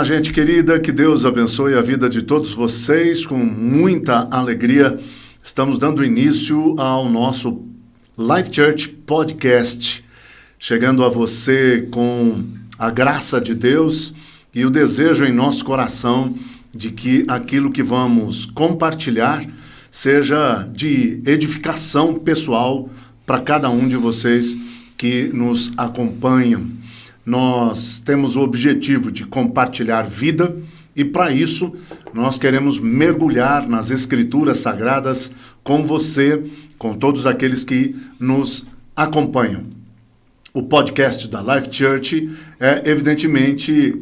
gente querida, que Deus abençoe a vida de todos vocês. Com muita alegria, estamos dando início ao nosso Life Church Podcast, chegando a você com a graça de Deus e o desejo em nosso coração de que aquilo que vamos compartilhar seja de edificação pessoal para cada um de vocês que nos acompanham. Nós temos o objetivo de compartilhar vida e, para isso, nós queremos mergulhar nas Escrituras Sagradas com você, com todos aqueles que nos acompanham. O podcast da Life Church é, evidentemente,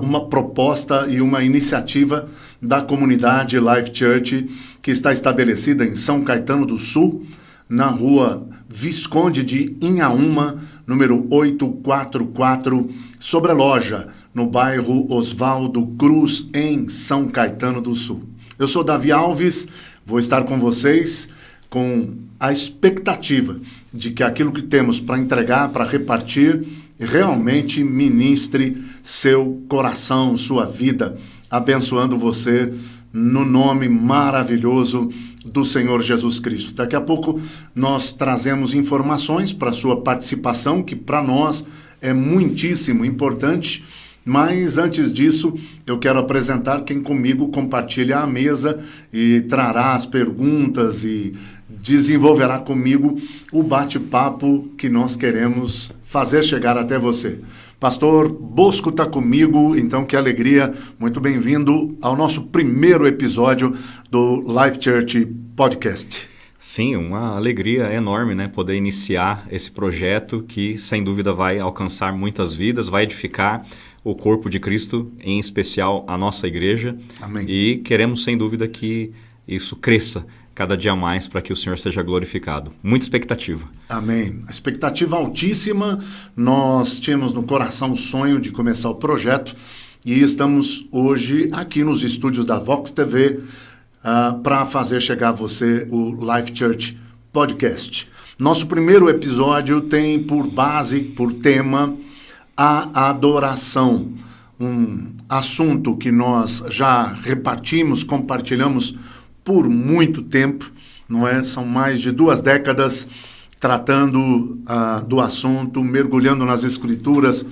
uma proposta e uma iniciativa da comunidade Life Church, que está estabelecida em São Caetano do Sul, na rua Visconde de Inhaúma, número 844, sobre a loja, no bairro Oswaldo Cruz, em São Caetano do Sul. Eu sou Davi Alves, vou estar com vocês com a expectativa de que aquilo que temos para entregar, para repartir, realmente ministre seu coração, sua vida, abençoando você no nome maravilhoso do Senhor Jesus Cristo. Daqui a pouco nós trazemos informações para a sua participação, que para nós é muitíssimo importante, mas antes disso eu quero apresentar quem comigo compartilha a mesa e trará as perguntas e desenvolverá comigo o bate-papo que nós queremos fazer chegar até você. Pastor Bosco está comigo, então que alegria, muito bem-vindo ao nosso primeiro episódio do Life Church Podcast. Sim, uma alegria enorme, né, poder iniciar esse projeto que, sem dúvida, vai alcançar muitas vidas, vai edificar o corpo de Cristo, em especial a nossa igreja. Amém. E queremos, sem dúvida, que isso cresça cada dia mais para que o Senhor seja glorificado. Muita expectativa. Amém. A expectativa altíssima. Nós tínhamos no coração o sonho de começar o projeto e estamos hoje aqui nos estúdios da Vox TV para fazer chegar a você o Life Church Podcast. Nosso primeiro episódio tem por base, por tema, a adoração. Um assunto que nós já repartimos, compartilhamos por muito tempo, não é? São mais de 2 décadas tratando do assunto, mergulhando nas Escrituras,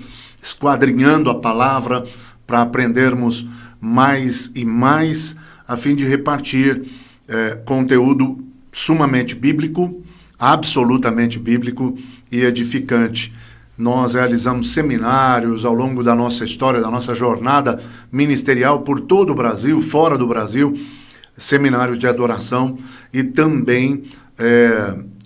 esquadrinhando a palavra para aprendermos mais e mais, a fim de repartir conteúdo sumamente bíblico, absolutamente bíblico e edificante. Nós realizamos seminários ao longo da nossa história, da nossa jornada ministerial por todo o Brasil, fora do Brasil, seminários de adoração e também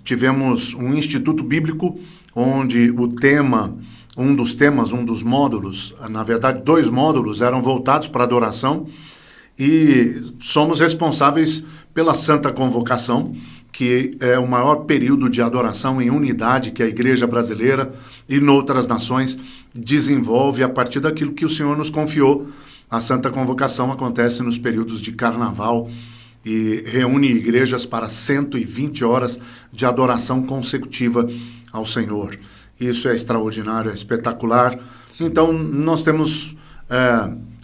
tivemos um instituto bíblico onde o tema, um dos módulos, na verdade 2 módulos eram voltados para adoração e somos responsáveis pela Santa Convocação, que é o maior período de adoração em unidade que a Igreja Brasileira e noutras nações desenvolve a partir daquilo que o Senhor nos confiou. A Santa Convocação acontece nos períodos de Carnaval e reúne igrejas para 120 horas de adoração consecutiva ao Senhor. Isso é extraordinário, é espetacular. Então, nós temos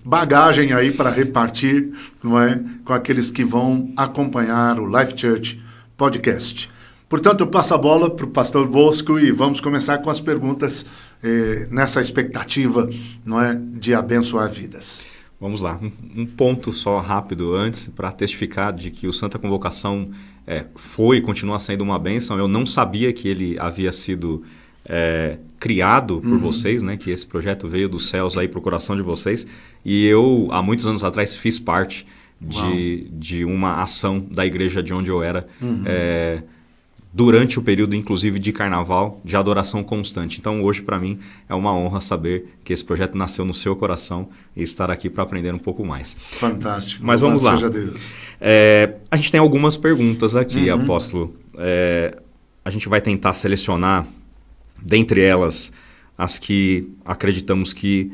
bagagem aí para repartir, não é, com aqueles que vão acompanhar o Life Church Podcast. Portanto, eu passo a bola para o pastor Bosco e vamos começar com as perguntas nessa expectativa, não é, de abençoar vidas. Vamos lá, um ponto só rápido antes para testificar de que o Santa Convocação foi e continua sendo uma bênção. Eu não sabia que ele havia sido criado por vocês, né? Que esse projeto veio dos céus aí para o coração de vocês. E eu, há muitos anos atrás, fiz parte de uma ação da igreja de onde eu era, durante o período, inclusive, de carnaval, de adoração constante. Então, hoje, para mim, é uma honra saber que esse projeto nasceu no seu coração e estar aqui para aprender um pouco mais. Fantástico. Mas vamos lá. Seja Deus. A gente tem algumas perguntas aqui, apóstolo. A gente vai tentar selecionar, dentre elas, as que acreditamos que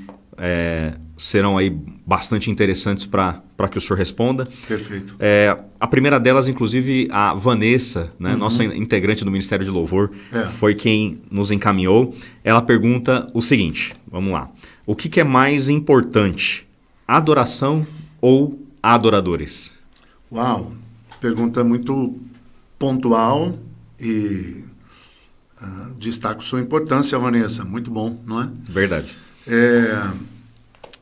serão aí bastante interessantes para que o senhor responda. Perfeito. A primeira delas, inclusive, a Vanessa, né, nossa integrante do Ministério de Louvor, foi quem nos encaminhou. Ela pergunta o seguinte, vamos lá. O que é mais importante, adoração ou adoradores? Uau, pergunta muito pontual e destaco sua importância, Vanessa. Muito bom, não é? Verdade.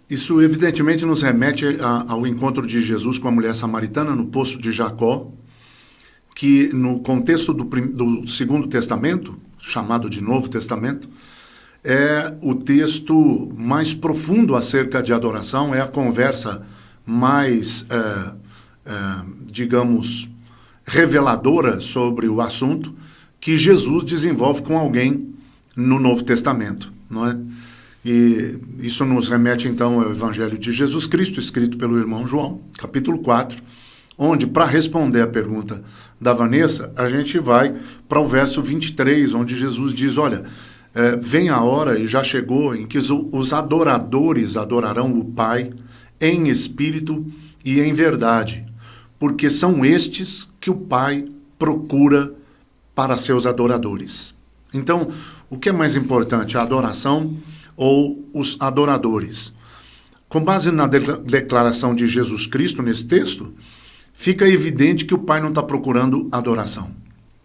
Isso evidentemente nos remete ao encontro de Jesus com a mulher samaritana no poço de Jacó, que no contexto do Segundo Testamento, chamado de Novo Testamento, é o texto mais profundo acerca de adoração, é a conversa mais, digamos, reveladora sobre o assunto que Jesus desenvolve com alguém no Novo Testamento, não é? E isso nos remete, então, ao Evangelho de Jesus Cristo, escrito pelo irmão João, capítulo 4, onde, para responder a pergunta da Vanessa, a gente vai para o verso 23, onde Jesus diz, olha, vem a hora, e já chegou, em que os adoradores adorarão o Pai em espírito e em verdade, porque são estes que o Pai procura para seus adoradores. Então, o que é mais importante, a adoração ou os adoradores? Com base na declaração de Jesus Cristo nesse texto, fica evidente que o Pai não está procurando adoração.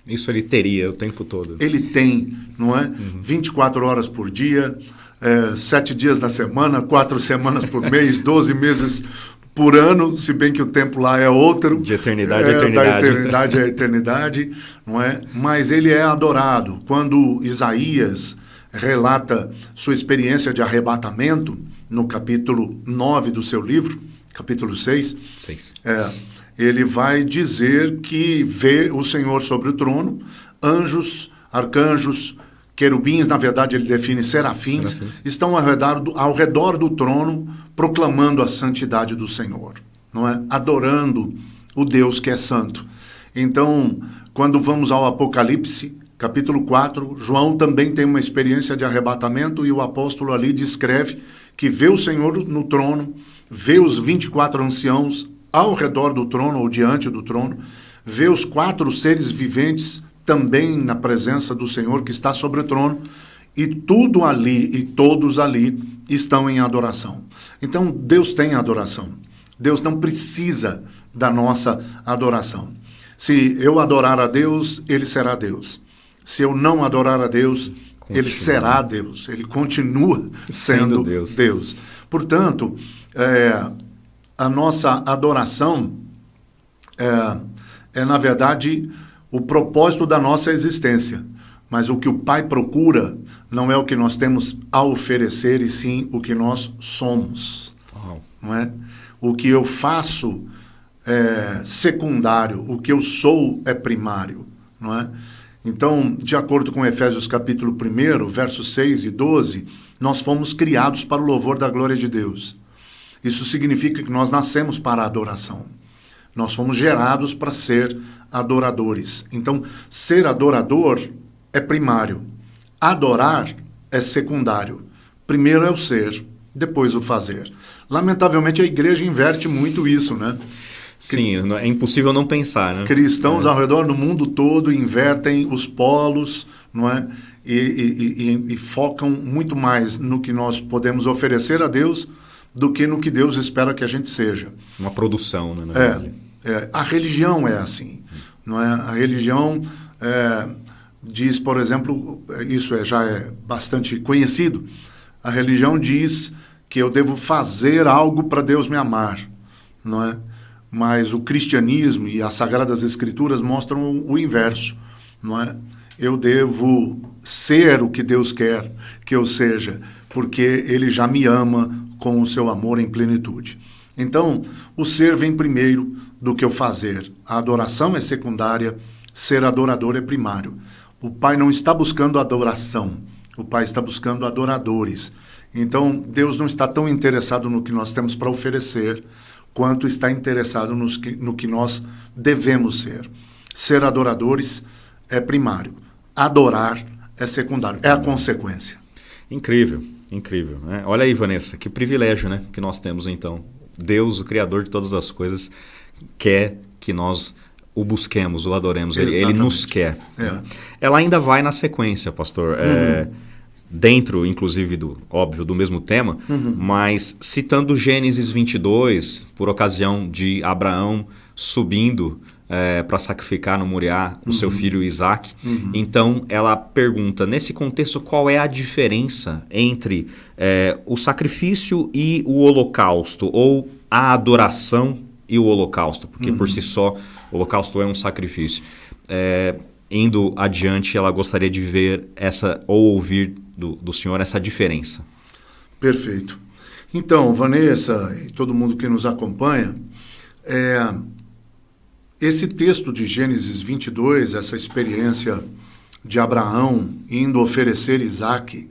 Isso ele teria o tempo todo. Ele tem, não é? 24 horas por dia, 7 dias da semana, 4 semanas por mês, 12 meses por ano, se bem que o tempo lá é outro. De eternidade a eternidade. Da eternidade a eternidade, não é? Mas ele é adorado. Quando Isaías relata sua experiência de arrebatamento, no capítulo 9 do seu livro, capítulo 6, ele vai dizer que vê o Senhor sobre o trono, anjos, arcanjos, querubins, na verdade ele define serafins, estão ao redor do trono, proclamando a santidade do Senhor, não é? Adorando o Deus que é santo. Então, quando vamos ao Apocalipse, capítulo 4, João também tem uma experiência de arrebatamento e o apóstolo ali descreve que vê o Senhor no trono, vê os 24 anciãos ao redor do trono ou diante do trono, vê os 4 seres viventes também na presença do Senhor que está sobre o trono, e tudo ali e todos ali estão em adoração. Então, Deus tem adoração. Deus não precisa da nossa adoração. Se eu adorar a Deus, Ele será Deus. Se eu não adorar a Deus, Ele será Deus. Ele continua sendo Deus. Portanto, a nossa adoração na verdade, o propósito da nossa existência. Mas o que o Pai procura não é o que nós temos a oferecer, e sim o que nós somos. Não é? O que eu faço é secundário, o que eu sou é primário. Não é? Então, de acordo com Efésios capítulo 1, versos 6 e 12, nós fomos criados para o louvor da glória de Deus. Isso significa que nós nascemos para a adoração. Nós fomos gerados para ser adoradores. Então, ser adorador é primário. Adorar é secundário. Primeiro é o ser, depois o fazer. Lamentavelmente, a igreja inverte muito isso, né? Sim, é impossível não pensar, né? Cristãos ao redor do mundo todo invertem os polos, não é? E focam muito mais no que nós podemos oferecer a Deus do que no que Deus espera que a gente seja. Uma produção, né? Na verdade. A religião é assim, não é? A religião diz, por exemplo, isso já é bastante conhecido, a religião diz que eu devo fazer algo para Deus me amar, não é? Mas o cristianismo e as Sagradas Escrituras mostram o inverso, não é? Eu devo ser o que Deus quer que eu seja, porque Ele já me ama com o seu amor em plenitude. Então, o ser vem primeiro do que o fazer. A adoração é secundária, ser adorador é primário. O Pai não está buscando adoração, o Pai está buscando adoradores. Então, Deus não está tão interessado no que nós temos para oferecer, quanto está interessado no que nós devemos ser. Ser adoradores é primário. Adorar é secundário, é a consequência. Incrível, incrível. Né? Olha aí, Vanessa, que privilégio, né, que nós temos então. Deus, o Criador de todas as coisas, quer que nós o busquemos, o adoremos. Ele nos quer. Ela ainda vai na sequência, pastor. dentro, inclusive, do mesmo tema, mas citando Gênesis 22, por ocasião de Abraão subindo para sacrificar no Moriá o seu filho Isaque. Então, ela pergunta, nesse contexto, qual é a diferença entre o sacrifício e o holocausto, ou a adoração e o holocausto, porque por si só o holocausto é um sacrifício. Indo adiante, ela gostaria de ver ou ouvir do senhor essa diferença. Perfeito. Então, Vanessa e todo mundo que nos acompanha, esse texto de Gênesis 22, essa experiência de Abraão indo oferecer Isaque,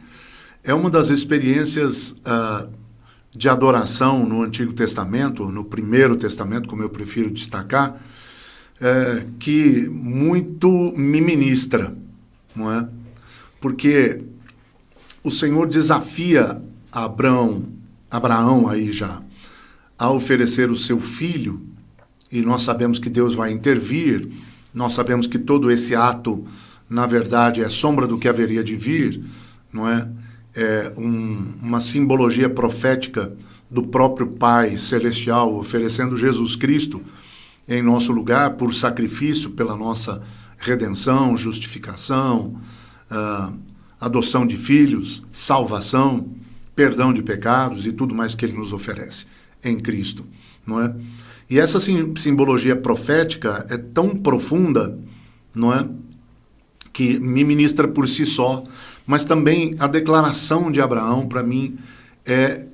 é uma das experiências de adoração no Antigo Testamento, no Primeiro Testamento, como eu prefiro destacar, que muito me ministra, não é? Porque o Senhor desafia Abraão aí já a oferecer o seu filho, e nós sabemos que Deus vai intervir, nós sabemos que todo esse ato, na verdade, é sombra do que haveria de vir, não é? É uma simbologia profética do próprio Pai Celestial oferecendo Jesus Cristo em nosso lugar por sacrifício pela nossa redenção, justificação, adoção de filhos, salvação, perdão de pecados e tudo mais que Ele nos oferece em Cristo, não é? E essa simbologia profética é tão profunda, não é? Que me ministra por si só, mas também a declaração de Abraão, para mim, é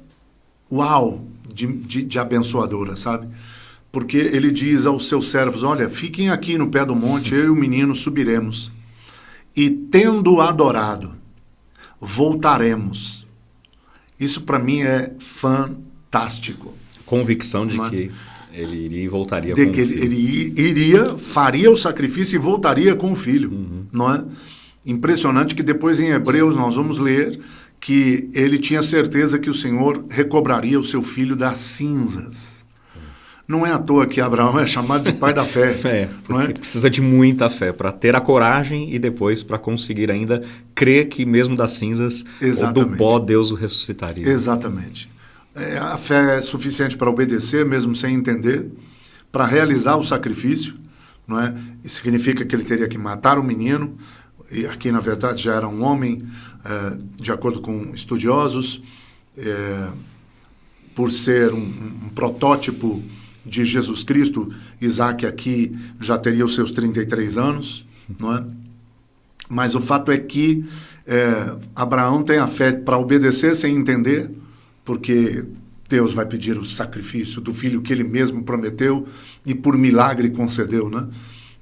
uau, de abençoadora, sabe? Porque ele diz aos seus servos, olha, fiquem aqui no pé do monte, eu e o menino subiremos, e tendo adorado, voltaremos. Isso para mim é fantástico. Convicção de que ele iria e voltaria com o filho. Ele faria o sacrifício e voltaria com o filho, não é? Impressionante que depois em Hebreus nós vamos ler que ele tinha certeza que o Senhor recobraria o seu filho das cinzas. Não é à toa que Abraão é chamado de pai da fé. Não é? Precisa de muita fé para ter a coragem e depois para conseguir ainda crer que mesmo das cinzas ou do pó Deus o ressuscitaria. Exatamente. A fé é suficiente para obedecer, mesmo sem entender, para realizar o sacrifício, não é? Isso significa que ele teria que matar o menino, e aqui na verdade já era um homem, de acordo com estudiosos, por ser um protótipo de Jesus Cristo. Isaque aqui já teria os seus 33 anos, não é? Mas o fato é que Abraão tem a fé para obedecer sem entender, porque Deus vai pedir o sacrifício do filho que ele mesmo prometeu e por milagre concedeu, né?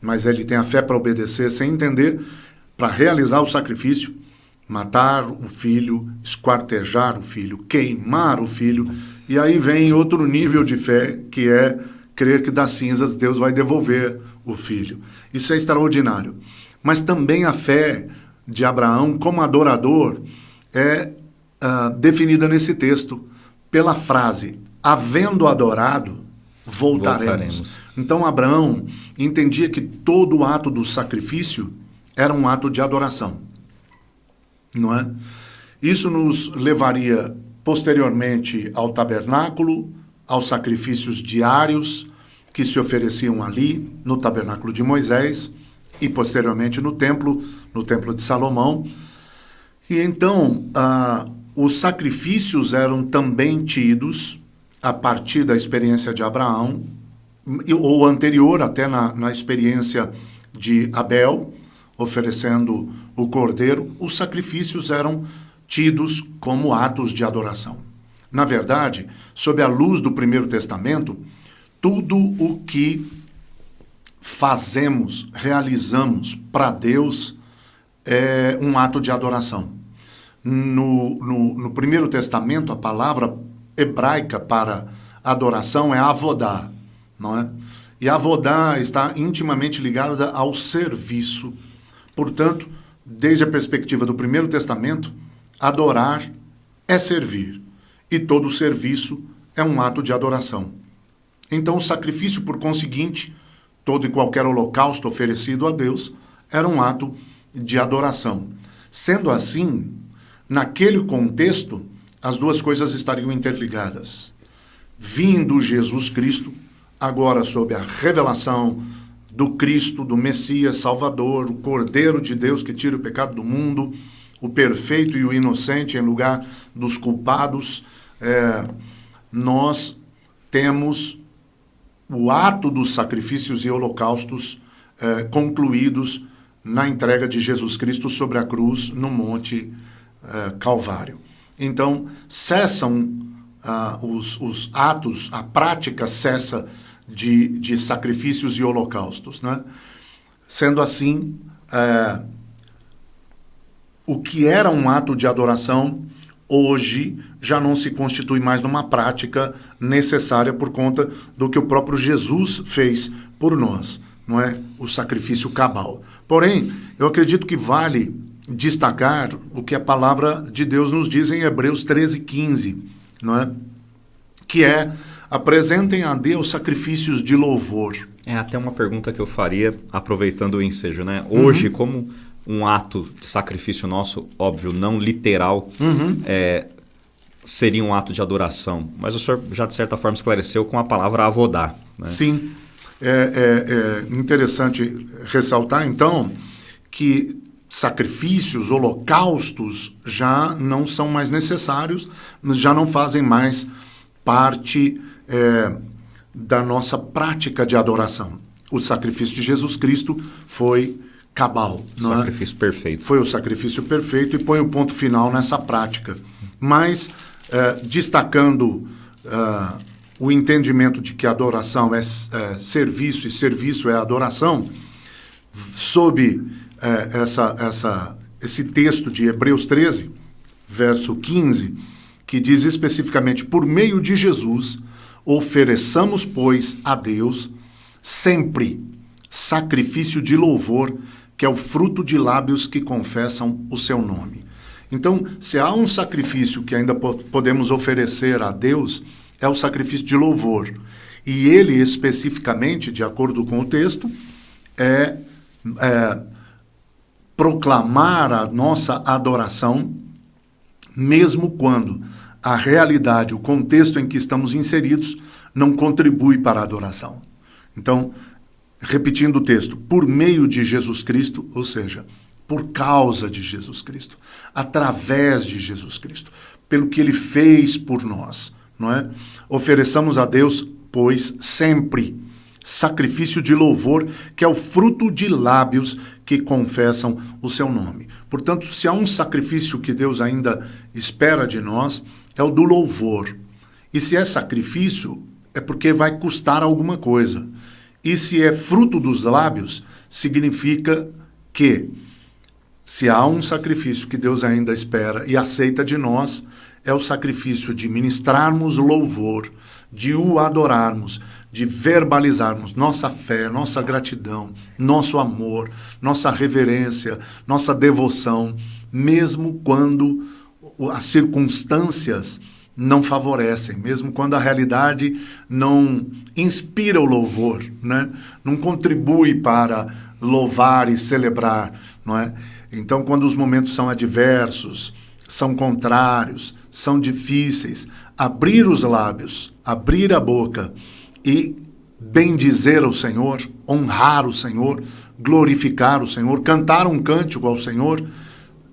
Mas ele tem a fé para obedecer sem entender, para realizar o sacrifício, matar o filho, esquartejar o filho, queimar o filho. E aí vem outro nível de fé, que é crer que das cinzas Deus vai devolver o filho. Isso é extraordinário. Mas também a fé de Abraão como adorador é definida nesse texto pela frase, havendo adorado, voltaremos. Então Abraão entendia que todo o ato do sacrifício era um ato de adoração, não é? Isso nos levaria posteriormente ao tabernáculo, aos sacrifícios diários que se ofereciam ali no tabernáculo de Moisés e posteriormente no templo de Salomão. E então os sacrifícios eram também tidos a partir da experiência de Abraão, ou anterior até na experiência de Abel, oferecendo o cordeiro. Os sacrifícios eram tidos como atos de adoração. Na verdade, sob a luz do Primeiro Testamento, tudo o que fazemos, realizamos para Deus é um ato de adoração. No Primeiro Testamento, a palavra hebraica para adoração é avodá, não é? E avodá está intimamente ligada ao serviço. Portanto, desde a perspectiva do Primeiro Testamento, adorar é servir. E todo serviço é um ato de adoração. Então, o sacrifício, por conseguinte, todo e qualquer holocausto oferecido a Deus, era um ato de adoração. Sendo assim, naquele contexto, as duas coisas estariam interligadas. Vindo Jesus Cristo, agora sob a revelação do Cristo, do Messias Salvador, o Cordeiro de Deus que tira o pecado do mundo, o perfeito e o inocente em lugar dos culpados, nós temos o ato dos sacrifícios e holocaustos concluídos na entrega de Jesus Cristo sobre a cruz no Monte Calvário. Então, cessam os atos, a prática cessa de sacrifícios e holocaustos, né? Sendo assim, o que era um ato de adoração, hoje já não se constitui mais numa prática necessária por conta do que o próprio Jesus fez por nós, não é? O sacrifício cabal. Porém, eu acredito que vale destacar o que a palavra de Deus nos diz em Hebreus 13:15, não é? Que apresentem a Deus sacrifícios de louvor. É até uma pergunta que eu faria, aproveitando o ensejo, né? Hoje, como um ato de sacrifício nosso, óbvio, não literal, seria um ato de adoração. Mas o senhor já, de certa forma, esclareceu com a palavra avodar, né? Sim. É interessante ressaltar, então, que sacrifícios, holocaustos já não são mais necessários, já não fazem mais parte da nossa prática de adoração. O sacrifício de Jesus Cristo foi cabal. Não sacrifício perfeito. Foi o sacrifício perfeito e põe o ponto final nessa prática. Mas, destacando o entendimento de que adoração é serviço e serviço é adoração, sob esse texto de Hebreus 13, verso 15, que diz especificamente, por meio de Jesus, ofereçamos, pois, a Deus sempre sacrifício de louvor, que é o fruto de lábios que confessam o seu nome. Então, se há um sacrifício que ainda podemos oferecer a Deus, é o sacrifício de louvor. E ele, especificamente, de acordo com o texto, é proclamar a nossa adoração, mesmo quando a realidade, o contexto em que estamos inseridos, não contribui para a adoração. Então, repetindo o texto, por meio de Jesus Cristo, ou seja, por causa de Jesus Cristo, através de Jesus Cristo, pelo que ele fez por nós, não é? Ofereçamos a Deus, pois, sempre sacrifício de louvor, que é o fruto de lábios que confessam o seu nome. Portanto, se há um sacrifício que Deus ainda espera de nós, é o do louvor. E se é sacrifício, é porque vai custar alguma coisa. E se é fruto dos lábios, significa que, se há um sacrifício que Deus ainda espera e aceita de nós, é o sacrifício de ministrarmos louvor, de o adorarmos, de verbalizarmos nossa fé, nossa gratidão, nosso amor, nossa reverência, nossa devoção, mesmo quando as circunstâncias não favorecem, mesmo quando a realidade não inspira o louvor, né? Não contribui para louvar e celebrar, não é? Então, quando os momentos são adversos, são contrários, são difíceis, abrir os lábios, abrir a boca e bendizer o Senhor, honrar o Senhor, glorificar o Senhor, cantar um cântico ao Senhor,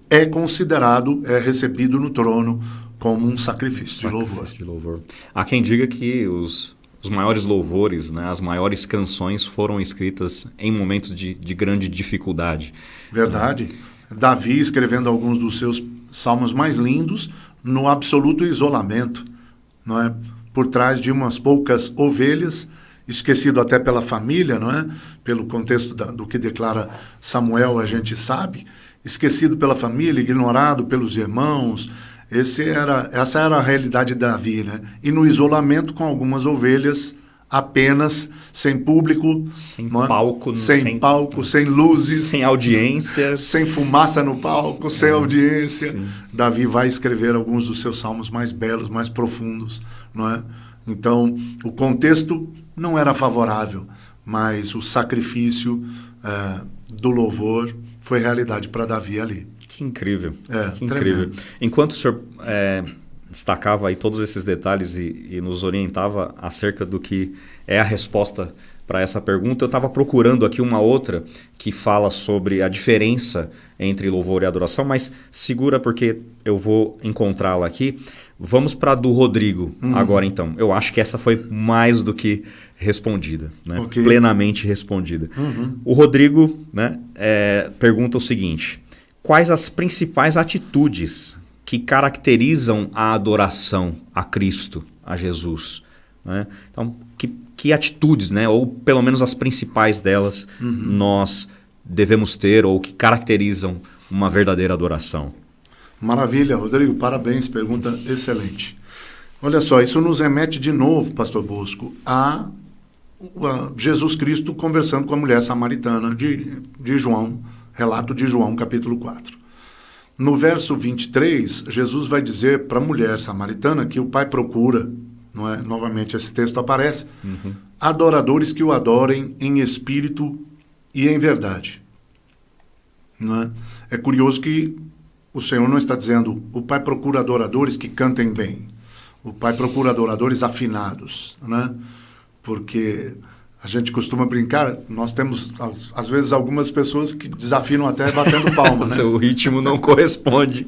é considerado, é recebido no trono como um sacrifício de louvor. Há quem diga que os maiores louvores, né, as maiores canções foram escritas em momentos de grande dificuldade. Verdade. Davi, escrevendo alguns dos seus salmos mais lindos, no absoluto isolamento, não é? Por trás de umas poucas ovelhas, esquecido até pela família, não é? Pelo contexto do que declara Samuel, a gente sabe, esquecido pela família, ignorado pelos irmãos. Essa era a realidade de Davi, né? E no isolamento com algumas ovelhas apenas, sem público, sem palco, sem luzes, sem audiência, sem fumaça no palco, sem audiência. Sim. Davi vai escrever alguns dos seus salmos mais belos, mais profundos, não é? Então, o contexto não era favorável, mas o sacrifício do louvor foi realidade para Davi ali. Que incrível, que tremendo. incrível. Enquanto o senhor destacava aí todos esses detalhes e nos orientava acerca do que é a resposta para essa pergunta, eu estava procurando aqui uma outra que fala sobre a diferença entre louvor e adoração, mas segura porque eu vou encontrá-la aqui. Vamos para a do Rodrigo agora então. Eu acho que essa foi mais do que respondida, né? Okay. Plenamente respondida. O Rodrigo, né, pergunta o seguinte: quais as principais atitudes que caracterizam a adoração a Cristo, a Jesus? Né? Então, que atitudes, né, ou pelo menos as principais delas, nós devemos ter ou que caracterizam uma verdadeira adoração? Maravilha, Rodrigo, parabéns, pergunta excelente. Olha só, isso nos remete de novo, pastor Bosco, a Jesus Cristo conversando com a mulher samaritana de João, relato de João, capítulo 4. No verso 23, Jesus vai dizer para a mulher samaritana que o Pai procura, não é? Novamente esse texto aparece, adoradores que o adorem em espírito e em verdade. Não é? É curioso que o Senhor não está dizendo o Pai procura adoradores que cantem bem, o Pai procura adoradores afinados, né? Porque a gente costuma brincar, nós temos, às vezes, algumas pessoas que desafinam até batendo palma, né? O ritmo não corresponde.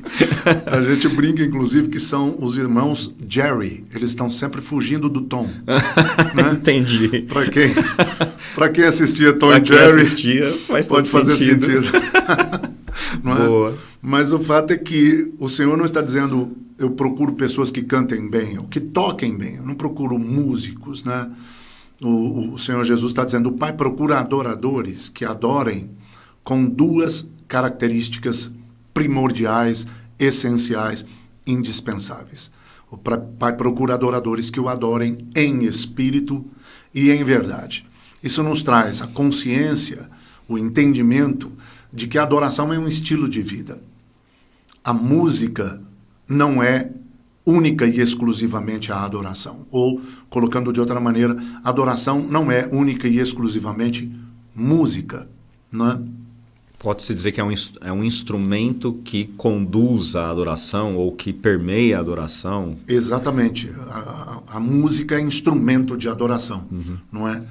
A gente brinca, inclusive, que são os irmãos Jerry. Eles estão sempre fugindo do tom. Né? Entendi. Para quem assistia Tom e Jerry, pode fazer sentido. Não é? Boa. Mas o fato é que o Senhor não está dizendo eu procuro pessoas que cantem bem, ou que toquem bem. Eu não procuro músicos, né? O Senhor Jesus está dizendo, o Pai procura adoradores que adorem com duas características primordiais, essenciais, indispensáveis. O Pai procura adoradores que o adorem em espírito e em verdade. Isso nos traz a consciência, o entendimento de que a adoração é um estilo de vida. A música não é única e exclusivamente a adoração. Ou, colocando de outra maneira, a adoração não é única e exclusivamente música. Não é? Pode-se dizer que é um instrumento que conduz a adoração ou que permeia a adoração? Exatamente. A música é instrumento de adoração. Não é?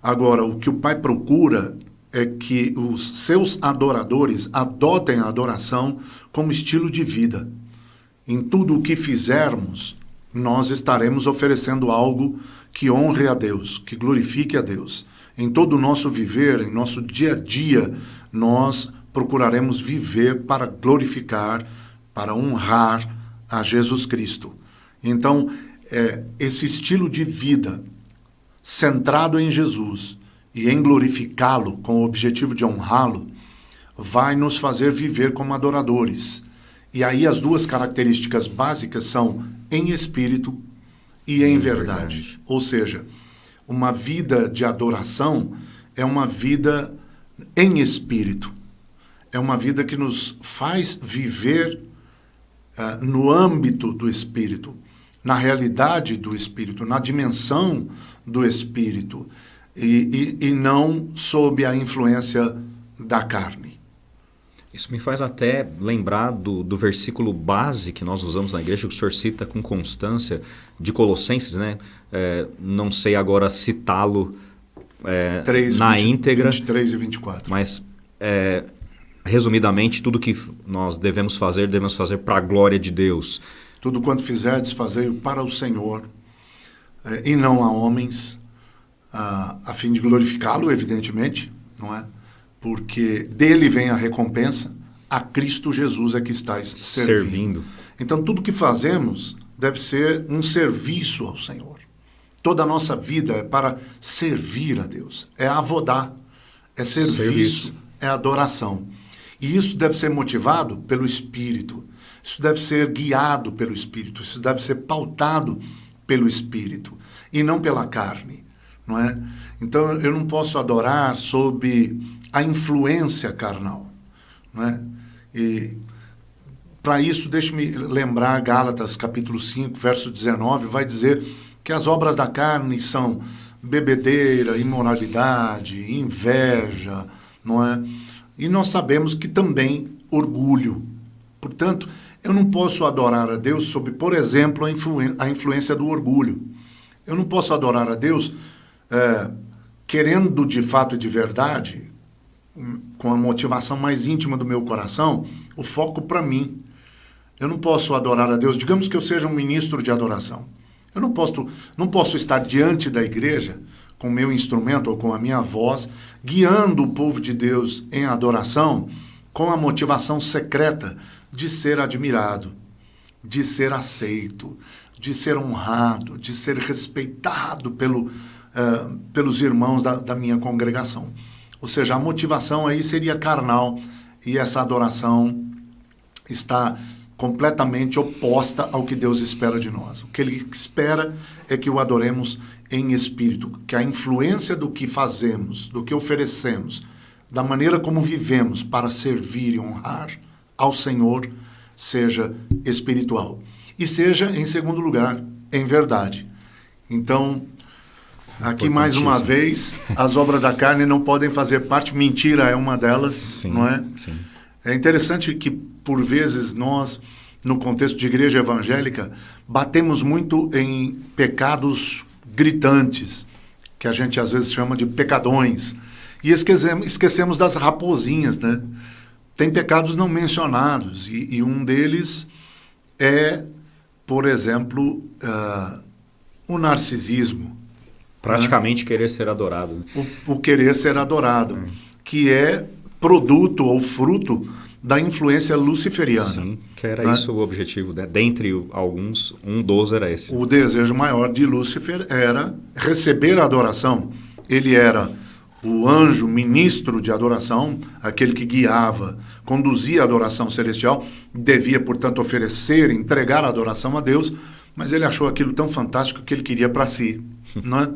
Agora, o que o Pai procura é que os seus adoradores adotem a adoração como estilo de vida. Em tudo o que fizermos, nós estaremos oferecendo algo que honre a Deus, que glorifique a Deus. Em todo o nosso viver, em nosso dia a dia, nós procuraremos viver para glorificar, para honrar a Jesus Cristo. Então, esse estilo de vida centrado em Jesus e em glorificá-lo com o objetivo de honrá-lo, vai nos fazer viver como adoradores. E aí as duas características básicas são em espírito e em verdade. Ou seja, uma vida de adoração é uma vida em espírito. É uma vida que nos faz viver no âmbito do espírito, na realidade do espírito, na dimensão do espírito, e não sob a influência da carne. Isso me faz até lembrar do versículo base que nós usamos na igreja, que o senhor cita com constância, de Colossenses, né? Não sei agora citá-lo na íntegra. 23 e 24. Mas, resumidamente, tudo que nós devemos fazer para a glória de Deus. Tudo quanto fizerdes, fazei-o para o Senhor, e não a homens, a fim de glorificá-lo, evidentemente, não é? Porque dele vem a recompensa, a Cristo Jesus é que estáis servindo. Então, tudo que fazemos deve ser um serviço ao Senhor. Toda a nossa vida é para servir a Deus. É avodá, é serviço, é adoração. E isso deve ser motivado pelo Espírito. Isso deve ser guiado pelo Espírito. Isso deve ser pautado pelo Espírito e não pela carne, não é? Então, eu não posso adorar sob a influência carnal, não é? E para isso, deixe-me lembrar Gálatas capítulo 5, verso 19, vai dizer que as obras da carne são bebedeira, imoralidade, inveja, não é? E nós sabemos que também orgulho Portanto, eu não posso adorar a Deus sob, por exemplo, a influência do orgulho. Eu não posso adorar a Deus querendo de fato e de verdade, com a motivação mais íntima do meu coração, o foco para mim. Eu não posso adorar a Deus, digamos que eu seja um ministro de adoração. Eu não posso estar diante da igreja com o meu instrumento ou com a minha voz, guiando o povo de Deus em adoração com a motivação secreta de ser admirado, de ser aceito, de ser honrado, de ser respeitado pelos irmãos da minha congregação. Ou seja, a motivação aí seria carnal e essa adoração está completamente oposta ao que Deus espera de nós. O que Ele espera é que o adoremos em espírito, que a influência do que fazemos, do que oferecemos, da maneira como vivemos para servir e honrar ao Senhor, seja espiritual. E seja, em segundo lugar, em verdade. Então, aqui mais uma vez, as obras da carne não podem fazer parte, mentira é uma delas, sim, não é? Sim. É interessante que, por vezes, nós, no contexto de igreja evangélica, batemos muito em pecados gritantes, que a gente às vezes chama de pecadões, e esquecemos das raposinhas, né? Tem pecados não mencionados, e um deles é, por exemplo, o narcisismo. Praticamente, né? Querer ser adorado. O querer ser adorado, que é produto ou fruto da influência luciferiana. Sim, que era isso o objetivo, né? Dentre alguns, um dos era esse. O desejo maior de Lúcifer era receber a adoração. Ele era o anjo ministro de adoração, aquele que guiava, conduzia a adoração celestial, devia, portanto, oferecer, entregar a adoração a Deus, mas ele achou aquilo tão fantástico que ele queria para si, não é?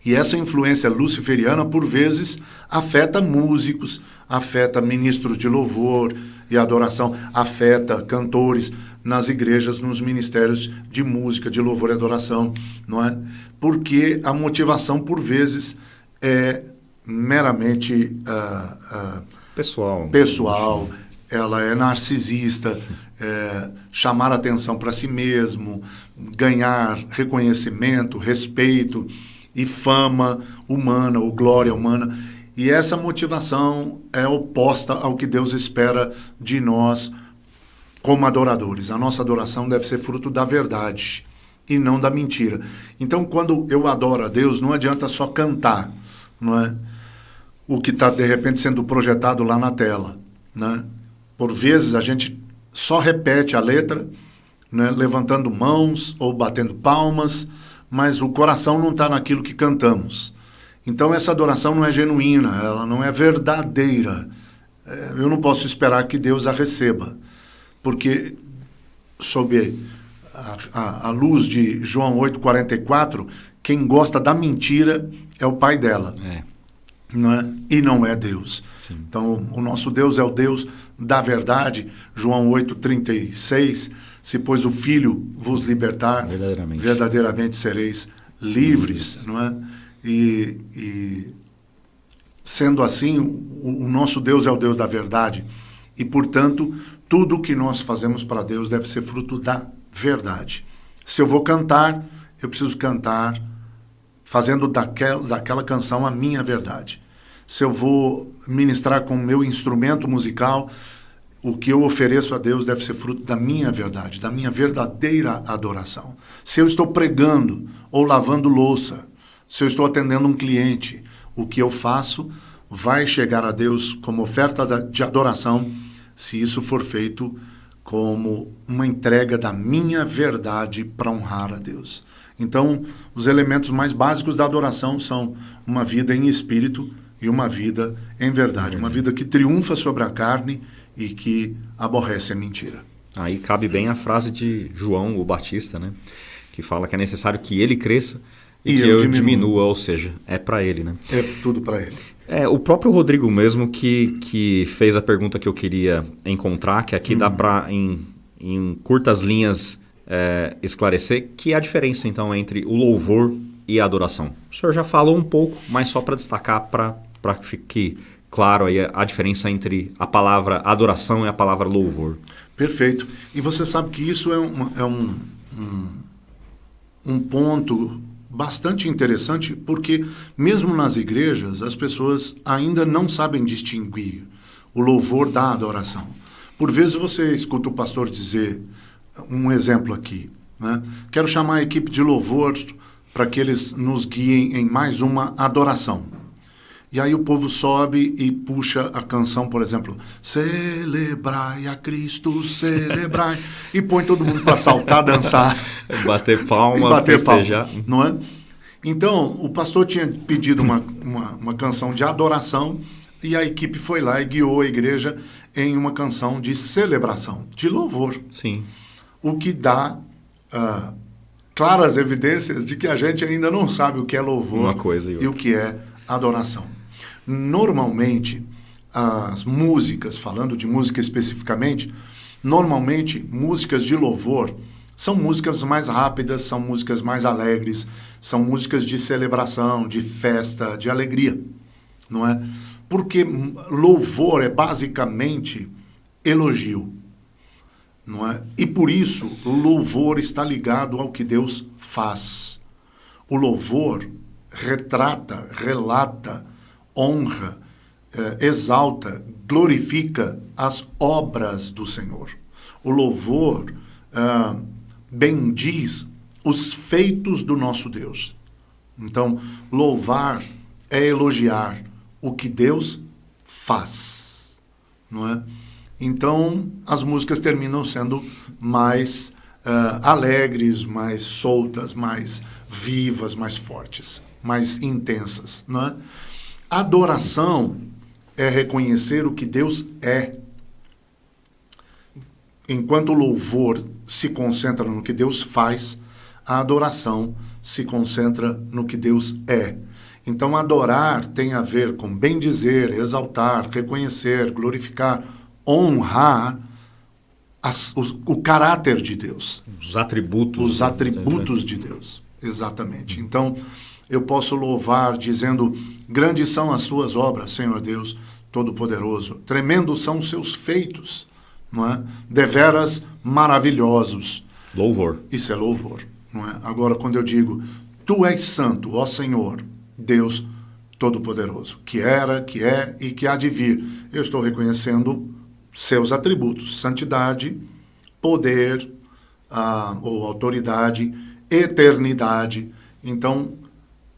E essa influência luciferiana, por vezes, afeta músicos, afeta ministros de louvor e adoração, afeta cantores nas igrejas, nos ministérios de música, de louvor e adoração, não é? Porque a motivação, por vezes, é meramente pessoal, ela é narcisista, chamar atenção para si mesmo, ganhar reconhecimento, respeito e fama humana, ou glória humana. E essa motivação é oposta ao que Deus espera de nós como adoradores. A nossa adoração deve ser fruto da verdade e não da mentira. Então, quando eu adoro a Deus, não adianta só cantar, não é? O que está, de repente, sendo projetado lá na tela, né? Por vezes, a gente só repete a letra, né? Levantando mãos ou batendo palmas, mas o coração não está naquilo que cantamos. Então, essa adoração não é genuína, ela não é verdadeira. Eu não posso esperar que Deus a receba, porque, sob a luz de João 8,44, quem gosta da mentira é o pai dela, não é? E não é Deus. Sim. Então, o nosso Deus é o Deus da verdade. João 8,36, se pois o Filho vos libertar, verdadeiramente sereis livres, não é? E sendo assim, o nosso Deus é o Deus da verdade. E, portanto, tudo o que nós fazemos para Deus deve ser fruto da verdade. Se eu vou cantar, eu preciso cantar fazendo daquela canção a minha verdade. Se eu vou ministrar com o meu instrumento musical, o que eu ofereço a Deus deve ser fruto da minha verdade, da minha verdadeira adoração. Se eu estou pregando ou lavando louça, se eu estou atendendo um cliente, o que eu faço vai chegar a Deus como oferta de adoração, se isso for feito como uma entrega da minha verdade para honrar a Deus. Então, os elementos mais básicos da adoração são uma vida em espírito e uma vida em verdade. Uma vida que triunfa sobre a carne e que aborrece a mentira. Aí cabe bem a frase de João, o Batista, né? Que fala que é necessário que ele cresça e que eu diminua, ou seja, é para ele, né? É tudo para ele. O próprio Rodrigo mesmo que fez a pergunta que eu queria encontrar, que aqui dá para, em curtas linhas, esclarecer, que é a diferença, então, entre o louvor e a adoração. O senhor já falou um pouco, mas só para destacar, para que claro aí a diferença entre a palavra adoração e a palavra louvor. Perfeito. E você sabe que isso é um ponto bastante interessante, porque mesmo nas igrejas as pessoas ainda não sabem distinguir o louvor da adoração. Por vezes você escuta o pastor dizer, um exemplo aqui, né? Quero chamar a equipe de louvor para que eles nos guiem em mais uma adoração. E aí o povo sobe e puxa a canção, por exemplo, celebrai a Cristo, celebrai, e põe todo mundo para saltar, dançar. Bater palma, e bater festejar. Palma, não é? Então, o pastor tinha pedido uma canção de adoração e a equipe foi lá e guiou a igreja em uma canção de celebração, de louvor. Sim. O que dá claras evidências de que a gente ainda não sabe o que é louvor uma coisa e o que é adoração. Normalmente, as músicas, falando de música especificamente, normalmente músicas de louvor são músicas mais rápidas, são músicas mais alegres, são músicas de celebração, de festa, de alegria, não é? Porque louvor é basicamente elogio, não é? E por isso o louvor está ligado ao que Deus faz. O louvor retrata, relata, honra, exalta, glorifica as obras do Senhor. O louvor bendiz os feitos do nosso Deus. Então, louvar é elogiar o que Deus faz, não é? Então, as músicas terminam sendo mais alegres, mais soltas, mais vivas, mais fortes, mais intensas, não é? Adoração é reconhecer o que Deus é. Enquanto o louvor se concentra no que Deus faz, a adoração se concentra no que Deus é. Então, adorar tem a ver com bendizer, exaltar, reconhecer, glorificar, honrar o caráter de Deus. Os atributos. Os atributos de Deus, exatamente. Então, eu posso louvar dizendo, grandes são as suas obras, Senhor Deus Todo-Poderoso. Tremendos são os seus feitos, não é? Deveras maravilhosos. Louvor. Isso é louvor, não é? Agora, quando eu digo, Tu és santo, ó Senhor, Deus Todo-Poderoso, que era, que é e que há de vir, eu estou reconhecendo seus atributos, santidade, poder, ou autoridade, eternidade. Então,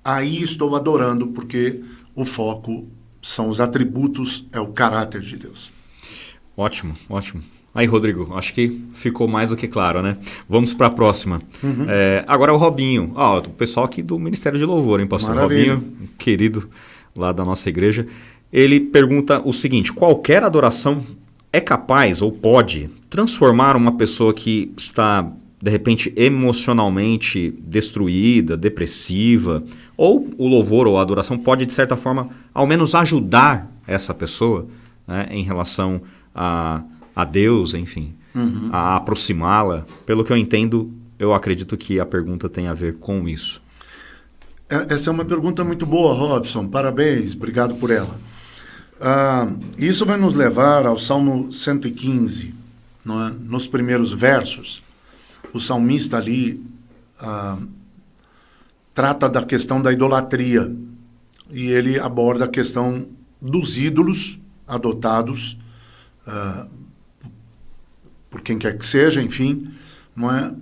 aí estou adorando, porque o foco são os atributos, é o caráter de Deus. Ótimo, ótimo. Aí, Rodrigo, acho que ficou mais do que claro, né? Vamos para a próxima. Uhum. Agora é o Robinho. O pessoal aqui do Ministério de Louvor, hein, pastor? Maravilha. Robinho, querido lá da nossa igreja. Ele pergunta o seguinte, qualquer adoração é capaz ou pode transformar uma pessoa que está, de repente, emocionalmente destruída, depressiva, ou o louvor ou a adoração pode, de certa forma, ao menos ajudar essa pessoa, né, em relação a Deus, enfim, a aproximá-la? Pelo que eu entendo, eu acredito que a pergunta tem a ver com isso. Essa é uma pergunta muito boa, Robson. Parabéns, obrigado por ela. Isso vai nos levar ao Salmo 115, não é? Nos primeiros versos. O salmista ali trata da questão da idolatria e ele aborda a questão dos ídolos adotados por quem quer que seja, enfim, não é?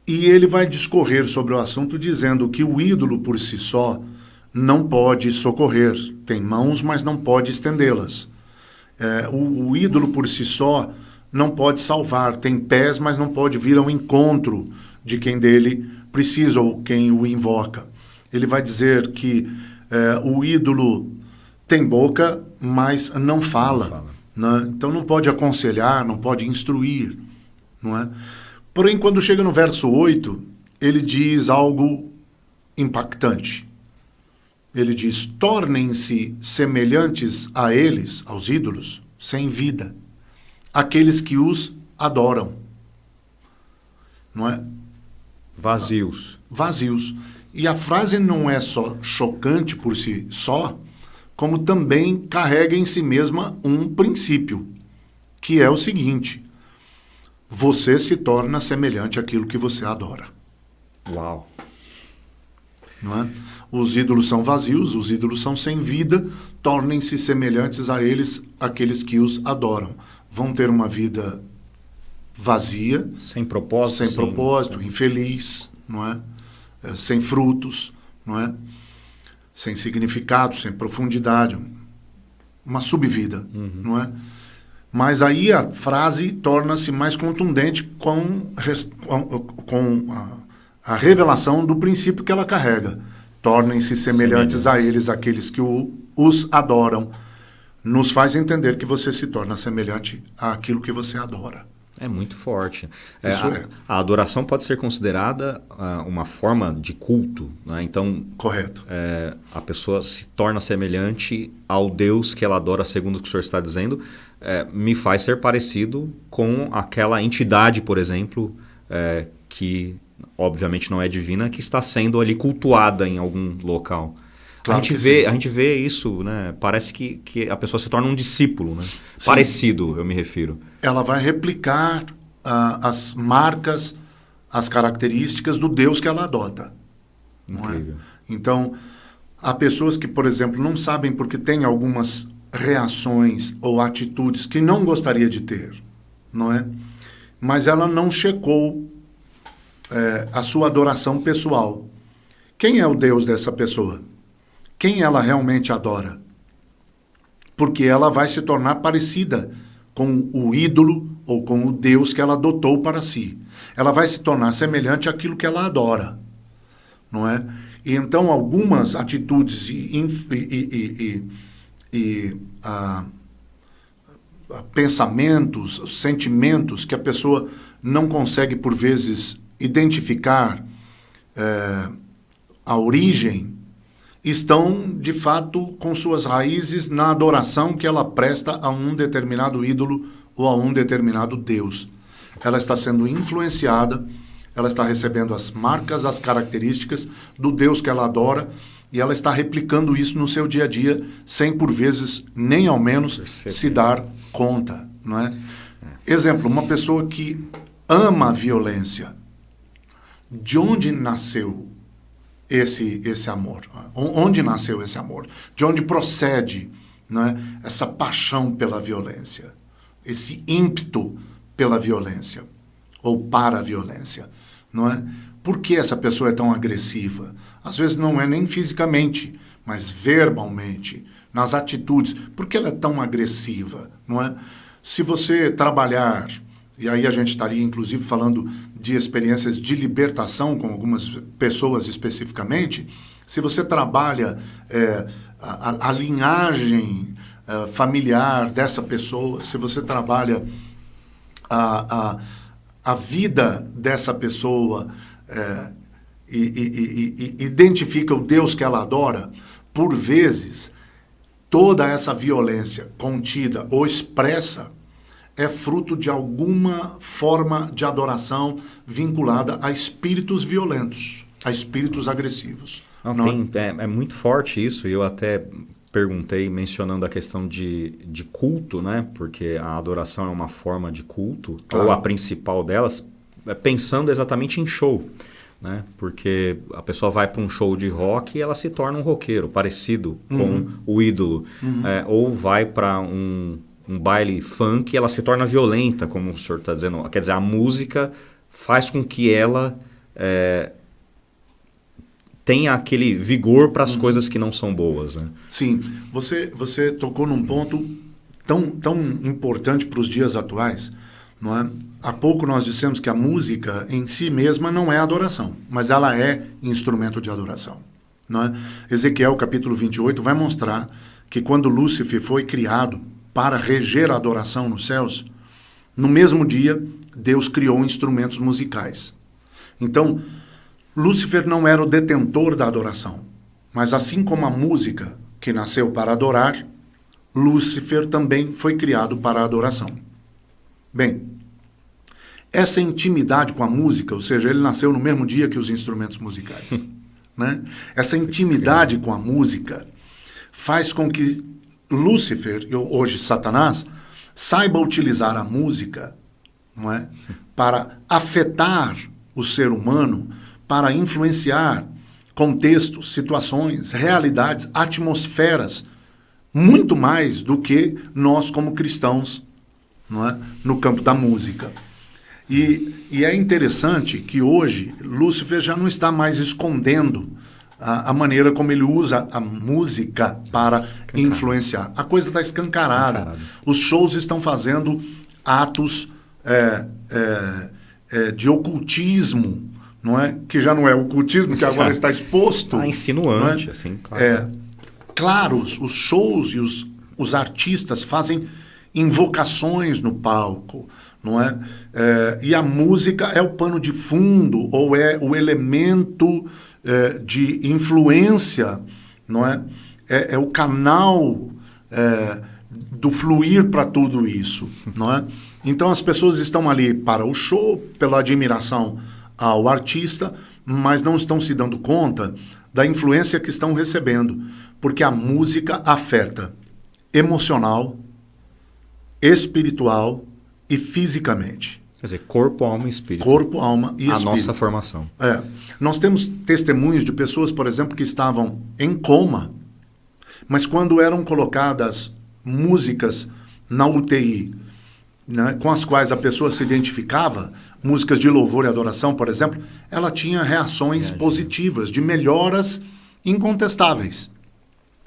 E ele vai discorrer sobre o assunto dizendo que o ídolo por si só não pode socorrer, tem mãos, mas não pode estendê-las. O ídolo por si só não pode salvar, tem pés, mas não pode vir ao encontro de quem dele precisa ou quem o invoca. Ele vai dizer que o ídolo tem boca, mas não fala. Né? Então não pode aconselhar, não pode instruir. Não é? Porém, quando chega no verso 8, ele diz algo impactante. Ele diz, tornem-se semelhantes a eles, aos ídolos, sem vida, aqueles que os adoram. Não é? Vazios. Vazios. E a frase não é só chocante por si só, como também carrega em si mesma um princípio, que é o seguinte: você se torna semelhante àquilo que você adora. Uau! Não é? Os ídolos são vazios, os ídolos são sem vida, tornem-se semelhantes a eles, aqueles que os adoram. Vão ter uma vida vazia, sem propósito, infeliz, não é? Sem frutos, não é? Sem significado, sem profundidade, uma subvida, não é? Mas aí a frase torna-se mais contundente com a revelação do princípio que ela carrega. Tornem-se semelhantes a eles, aqueles que os adoram. Nos faz entender que você se torna semelhante àquilo que você adora. É muito forte. A adoração pode ser considerada uma forma de culto, né? Então, correto. A pessoa se torna semelhante ao Deus que ela adora, segundo o que o senhor está dizendo, me faz ser parecido com aquela entidade, por exemplo, que obviamente não é divina, que está sendo ali cultuada em algum local. Claro, a gente vê isso, né? Parece que a pessoa se torna um discípulo, né? Parecido, eu me refiro. Ela vai replicar as marcas, as características do Deus que ela adota. Incrível. Então, há pessoas que, por exemplo, não sabem porque têm algumas reações ou atitudes que não gostaria de ter, não é? Mas ela não checou a sua adoração pessoal. Quem é o Deus dessa pessoa? Quem ela realmente adora? Porque ela vai se tornar parecida com o ídolo ou com o Deus que ela adotou para si. Ela vai se tornar semelhante àquilo que ela adora, não é? E então algumas atitudes pensamentos, sentimentos que a pessoa não consegue por vezes identificar a origem, estão, de fato, com suas raízes na adoração que ela presta a um determinado ídolo ou a um determinado Deus. Ela está sendo influenciada, ela está recebendo as marcas, as características do Deus que ela adora, e ela está replicando isso no seu dia a dia, sem, por vezes, nem ao menos se dar conta, não é? Exemplo, uma pessoa que ama a violência. De onde nasceu esse amor? Onde nasceu esse amor? De onde procede, né, essa paixão pela violência? Esse ímpeto pela violência? Ou para a violência? Não é? Por que essa pessoa é tão agressiva? Às vezes não é nem fisicamente, mas verbalmente, nas atitudes. Por que ela é tão agressiva? Não é? Se você trabalhar, e aí a gente estaria inclusive falando de experiências de libertação com algumas pessoas especificamente, se você trabalha a linhagem familiar dessa pessoa, se você trabalha a vida dessa pessoa e identifica o Deus que ela adora, por vezes, toda essa violência contida ou expressa é fruto de alguma forma de adoração vinculada a espíritos violentos, a espíritos agressivos. É muito forte isso, e eu até perguntei mencionando a questão de culto, né? Porque a adoração é uma forma de culto, claro, ou a principal delas, pensando exatamente em show, né? Porque a pessoa vai para um show de rock e ela se torna um roqueiro, parecido com o ídolo. Ou vai para um baile funk e ela se torna violenta, como o senhor está dizendo. Quer dizer, a música faz com que ela tenha aquele vigor para as coisas que não são boas, né? Sim, você tocou num ponto tão importante para os dias atuais, não é? Há pouco nós dissemos que a música em si mesma não é adoração, mas ela é instrumento de adoração, não é? Ezequiel capítulo 28 vai mostrar que quando Lúcifer foi criado para reger a adoração nos céus, no mesmo dia Deus criou instrumentos musicais. Então, Lúcifer não era o detentor da adoração, mas assim como a música que nasceu para adorar, Lúcifer também foi criado para a adoração. Bem, essa intimidade com a música, ou seja, ele nasceu no mesmo dia que os instrumentos musicais, né? Essa intimidade com a música faz com que Lúcifer, hoje Satanás, saiba utilizar a música, não é? Para afetar o ser humano, para influenciar contextos, situações, realidades, atmosferas, muito mais do que nós como cristãos, não é? No campo da música. E é interessante que hoje Lúcifer já não está mais escondendo a maneira como ele usa a música para influenciar. A coisa está escancarada. Os shows estão fazendo atos de ocultismo, não é? Que já não é ocultismo, que agora está exposto. Insinuante, assim, claro. Claro, os shows e os artistas fazem invocações no palco, não é? E a música é o pano de fundo, ou é o elemento de influência, não é? É o canal do fluir para tudo isso, não é? Então as pessoas estão ali para o show, pela admiração ao artista, mas não estão se dando conta da influência que estão recebendo, porque a música afeta emocional, espiritual e fisicamente. Quer dizer, corpo, alma e espírito. Corpo, alma e espírito. A nossa formação. Nós temos testemunhos de pessoas, por exemplo, que estavam em coma, mas quando eram colocadas músicas na UTI, né, com as quais a pessoa se identificava, músicas de louvor e adoração, por exemplo, ela tinha reações positivas, de melhoras incontestáveis.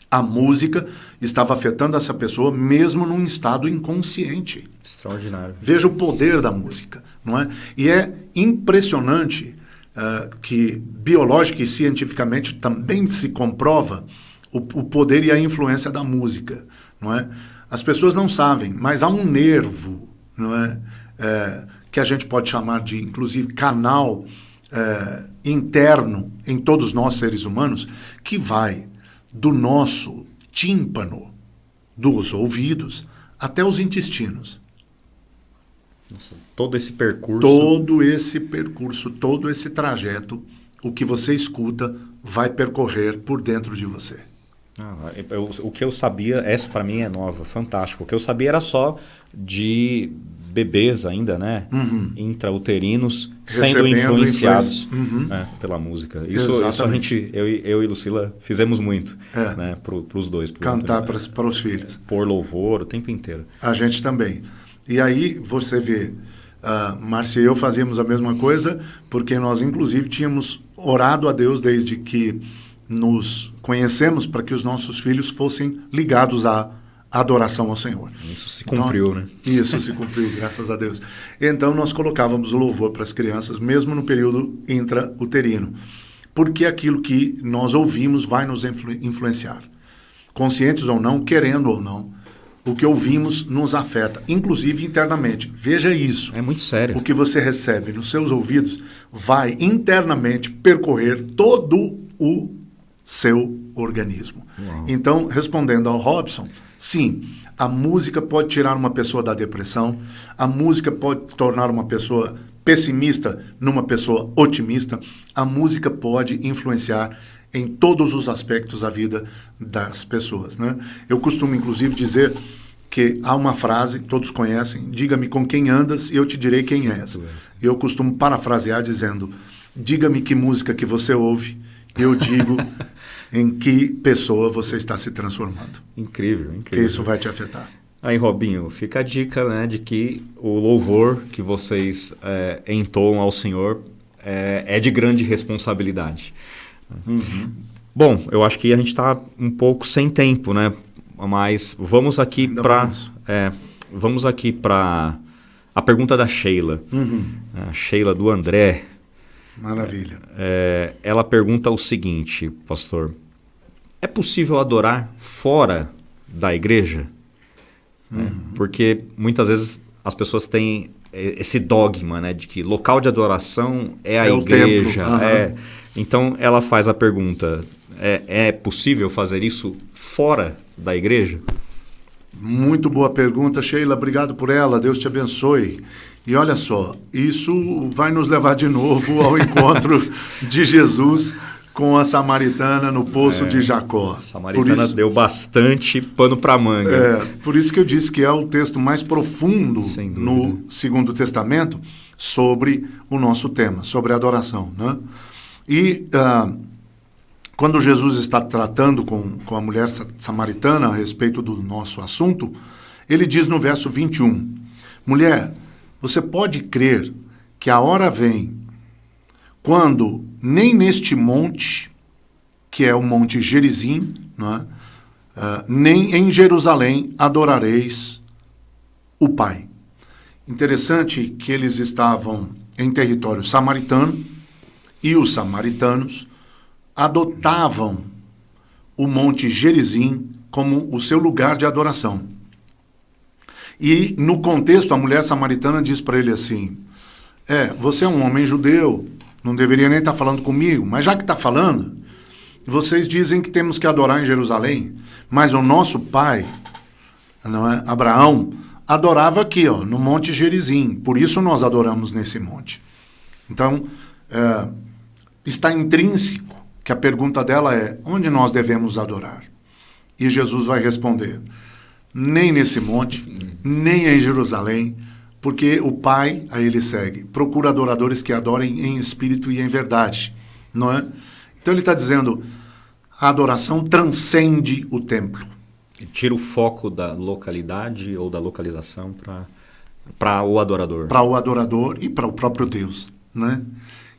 A música estava afetando essa pessoa mesmo num estado inconsciente. Extraordinário. Veja o poder da música, não é? E é impressionante que biológica e cientificamente também se comprova o poder e a influência da música, não é? As pessoas não sabem, mas há um nervo, não é? Que a gente pode chamar de, inclusive, canal interno em todos nós seres humanos, que vai do nosso tímpano, dos ouvidos, até os intestinos. Nossa, todo esse percurso... Todo esse trajeto, o que você escuta vai percorrer por dentro de você. O que eu sabia, essa para mim é nova, fantástico. O que eu sabia era só de bebês ainda, né? Intrauterinos sendo influenciados pela música. Isso a gente, eu e Lucila fizemos muito, né? Para os dois. Cantar para os filhos. Por louvor o tempo inteiro. A gente também. E aí você vê, Márcia e eu fazíamos a mesma coisa, porque nós inclusive tínhamos orado a Deus desde que nos conhecemos para que os nossos filhos fossem ligados à adoração ao Senhor. Isso se cumpriu, então, né? Isso se cumpriu, graças a Deus. Então nós colocávamos o louvor para as crianças, mesmo no período intrauterino, porque aquilo que nós ouvimos vai nos influenciar. Conscientes ou não, querendo ou não, o que ouvimos nos afeta, inclusive internamente. Veja isso. É muito sério. O que você recebe nos seus ouvidos vai internamente percorrer todo o seu organismo. Uau. Então, respondendo ao Robson, sim, a música pode tirar uma pessoa da depressão, a música pode tornar uma pessoa pessimista numa pessoa otimista, a música pode influenciar em todos os aspectos da vida das pessoas, né? Eu costumo, inclusive, dizer que há uma frase, todos conhecem, diga-me com quem andas e eu te direi quem és. Eu costumo parafrasear dizendo, diga-me que música que você ouve, eu digo em que pessoa você está se transformando. Incrível. Que isso vai te afetar. Aí, Robinho, fica a dica, né, de que o louvor que vocês entoam ao Senhor é de grande responsabilidade. Bom, eu acho que a gente está um pouco sem tempo, né? Mas vamos aqui para a pergunta da Sheila. A Sheila do André. Maravilha. Ela pergunta o seguinte, pastor: é possível adorar fora da igreja? Porque muitas vezes as pessoas têm esse dogma, né, de que local de adoração é a igreja. Então ela faz a pergunta: é possível fazer isso fora da igreja? Muito boa pergunta, Sheila. Obrigado por ela. Deus te abençoe. E olha só, isso vai nos levar de novo ao encontro de Jesus com a samaritana no poço de Jacó. A samaritana deu bastante pano para manga. Por isso que eu disse que é o texto mais profundo no Segundo Testamento sobre o nosso tema, sobre a adoração, né? E quando Jesus está tratando com a mulher samaritana a respeito do nosso assunto, ele diz no verso 21, mulher, você pode crer que a hora vem quando nem neste monte, que é o Monte Gerizim, não é? Nem em Jerusalém adorareis o Pai. Interessante que eles estavam em território samaritano e os samaritanos adotavam o Monte Gerizim como o seu lugar de adoração. E no contexto, a mulher samaritana diz para ele assim, você é um homem judeu, não deveria nem estar falando comigo, mas já que está falando, vocês dizem que temos que adorar em Jerusalém, mas o nosso pai, não é, Abraão, adorava aqui, no Monte Gerizim, por isso nós adoramos nesse monte. Então, está intrínseco que a pergunta dela é, onde nós devemos adorar? E Jesus vai responder, nem nesse monte, nem em Jerusalém, porque o Pai, aí ele segue, procura adoradores que adorem em espírito e em verdade, não é? Então ele está dizendo, a adoração transcende o templo. Tira o foco da localidade ou da localização para o adorador. Para o adorador e para o próprio Deus, né?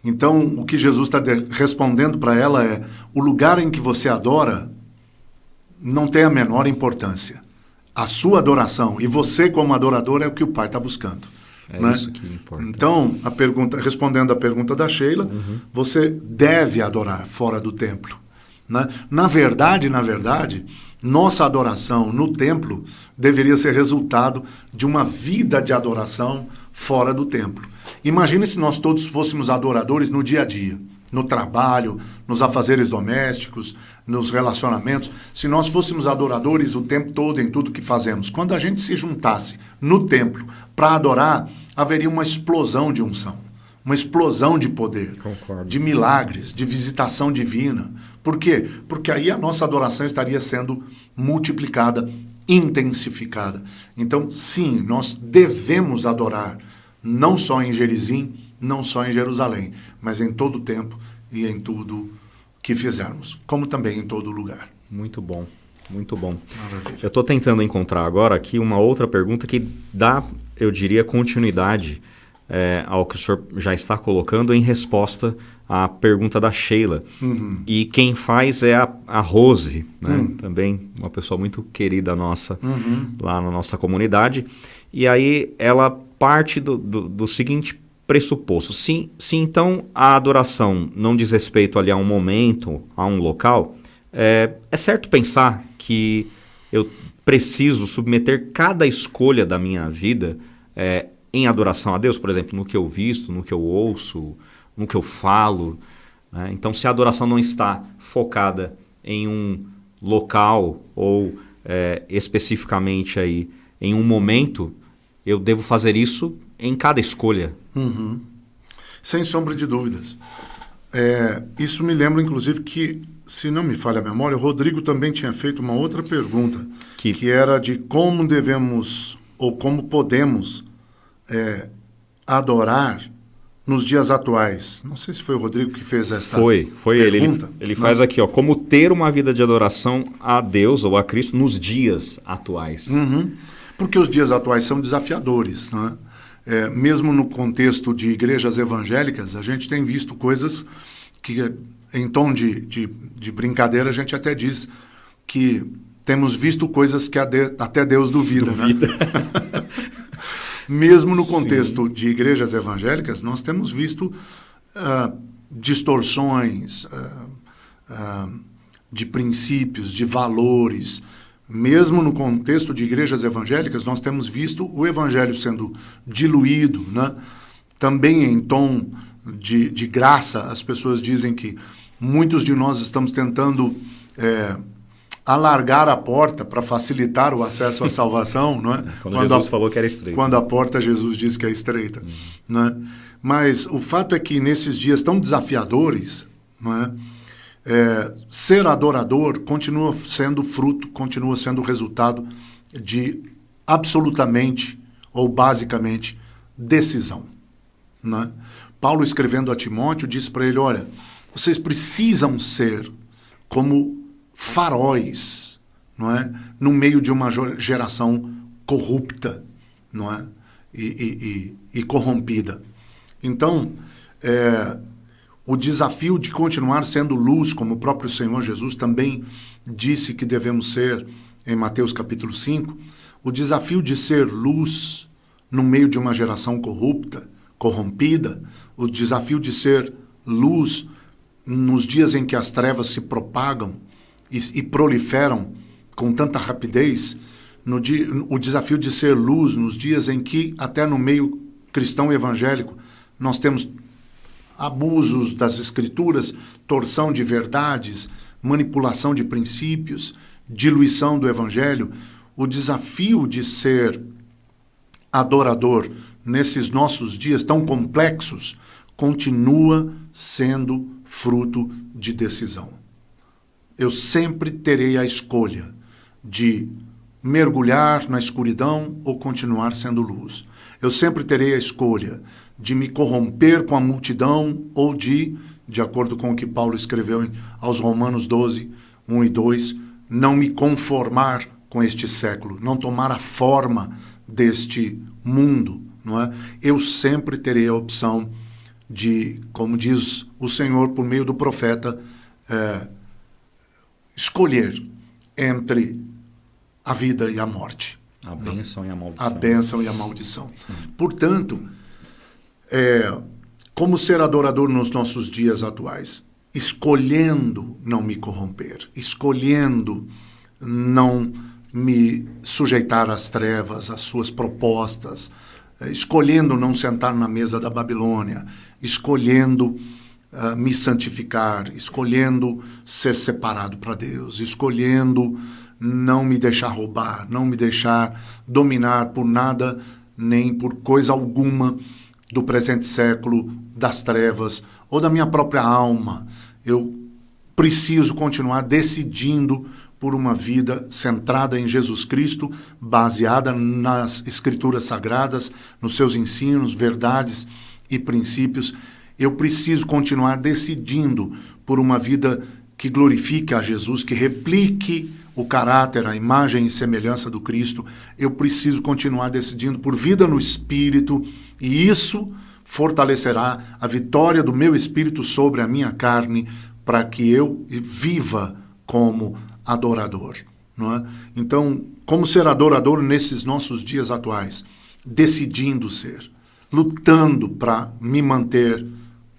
Então, o que Jesus está respondendo para ela é, o lugar em que você adora não tem a menor importância. A sua adoração e você como adorador é o que o Pai está buscando. É isso que importa. Então, respondendo à pergunta da Sheila, você deve adorar fora do templo, né? Na verdade, nossa adoração no templo deveria ser resultado de uma vida de adoração fora do templo. Imagine se nós todos fôssemos adoradores no dia a dia, no trabalho, nos afazeres domésticos, nos relacionamentos, se nós fôssemos adoradores o tempo todo em tudo que fazemos. Quando a gente se juntasse no templo para adorar, haveria uma explosão de unção, uma explosão de poder, Concordo. De milagres, de visitação divina. Por quê? Porque aí a nossa adoração estaria sendo multiplicada, intensificada. Então, sim, nós devemos adorar, não só em Gerizim, não só em Jerusalém, mas em todo o tempo e em tudo que fizermos, como também em todo lugar. Muito bom, muito bom. Maravilha. Eu estou tentando encontrar agora aqui uma outra pergunta que dá, eu diria, continuidade ao que o senhor já está colocando em resposta à pergunta da Sheila. E quem faz é a Rose, né? Também uma pessoa muito querida nossa lá na nossa comunidade. E aí ela parte do seguinte pressuposto. Se então a adoração não diz respeito ali a um momento, a um local, é certo pensar que eu preciso submeter cada escolha da minha vida em adoração a Deus, por exemplo, no que eu visto, no que eu ouço, no que eu falo, né? Então, se a adoração não está focada em um local ou especificamente aí em um momento, eu devo fazer isso em cada escolha. Sem sombra de dúvidas. Isso me lembra, inclusive, que, se não me falha a memória, o Rodrigo também tinha feito uma outra pergunta, que era de como devemos ou como podemos adorar nos dias atuais. Não sei se foi o Rodrigo que fez esta pergunta. Ele faz aqui, como ter uma vida de adoração a Deus ou a Cristo nos dias atuais. Porque os dias atuais são desafiadores, né? Mesmo no contexto de igrejas evangélicas, a gente tem visto coisas que, em tom de brincadeira, a gente até diz que temos visto coisas que até Deus duvida. Né? Mesmo no contexto de igrejas evangélicas, nós temos visto distorções de princípios, de valores. Mesmo no contexto de igrejas evangélicas, nós temos visto o evangelho sendo diluído, né? Também em tom de graça. As pessoas dizem que muitos de nós estamos tentando alargar a porta para facilitar o acesso à salvação, não é? Quando Jesus falou que era estreita. Quando a porta, Jesus disse que é estreita. Né? Mas o fato é que nesses dias tão desafiadores, não é? ser adorador continua sendo fruto, continua sendo resultado de absolutamente ou basicamente decisão, né? Paulo, escrevendo a Timóteo, disse para ele, olha, vocês precisam ser como faróis, não é? No meio de uma geração corrupta, não é? E corrompida. Então, o desafio de continuar sendo luz, como o próprio Senhor Jesus também disse que devemos ser em Mateus capítulo 5, o desafio de ser luz no meio de uma geração corrupta, corrompida, o desafio de ser luz nos dias em que as trevas se propagam e proliferam com tanta rapidez, o desafio de ser luz nos dias em que, até no meio cristão evangélico, nós temos abusos das escrituras, torção de verdades, manipulação de princípios, diluição do evangelho. O desafio de ser adorador nesses nossos dias tão complexos continua sendo fruto de decisão. Eu sempre terei a escolha de mergulhar na escuridão ou continuar sendo luz. Eu sempre terei a escolha de me corromper com a multidão ou de acordo com o que Paulo escreveu aos Romanos 12, 1 e 2, não me conformar com este século, não tomar a forma deste mundo, não é? Eu sempre terei a opção de, como diz o Senhor por meio do profeta, escolher entre a vida e a morte. A bênção e a maldição. A bênção e a maldição. Portanto, como ser adorador nos nossos dias atuais? Escolhendo não me corromper, escolhendo não me sujeitar às trevas, às suas propostas, escolhendo não sentar na mesa da Babilônia, escolhendo me santificar, escolhendo ser separado para Deus, escolhendo não me deixar roubar, não me deixar dominar por nada, nem por coisa alguma do presente século, das trevas ou da minha própria alma. Eu preciso continuar decidindo por uma vida centrada em Jesus Cristo, baseada nas Escrituras Sagradas, nos seus ensinos, verdades e princípios. Eu preciso continuar decidindo por uma vida que glorifique a Jesus, que replique o caráter, a imagem e semelhança do Cristo. Eu preciso continuar decidindo por vida no Espírito, e isso fortalecerá a vitória do meu Espírito sobre a minha carne, para que eu viva como adorador, não é? Então, como ser adorador nesses nossos dias atuais? Decidindo ser, lutando para me manter,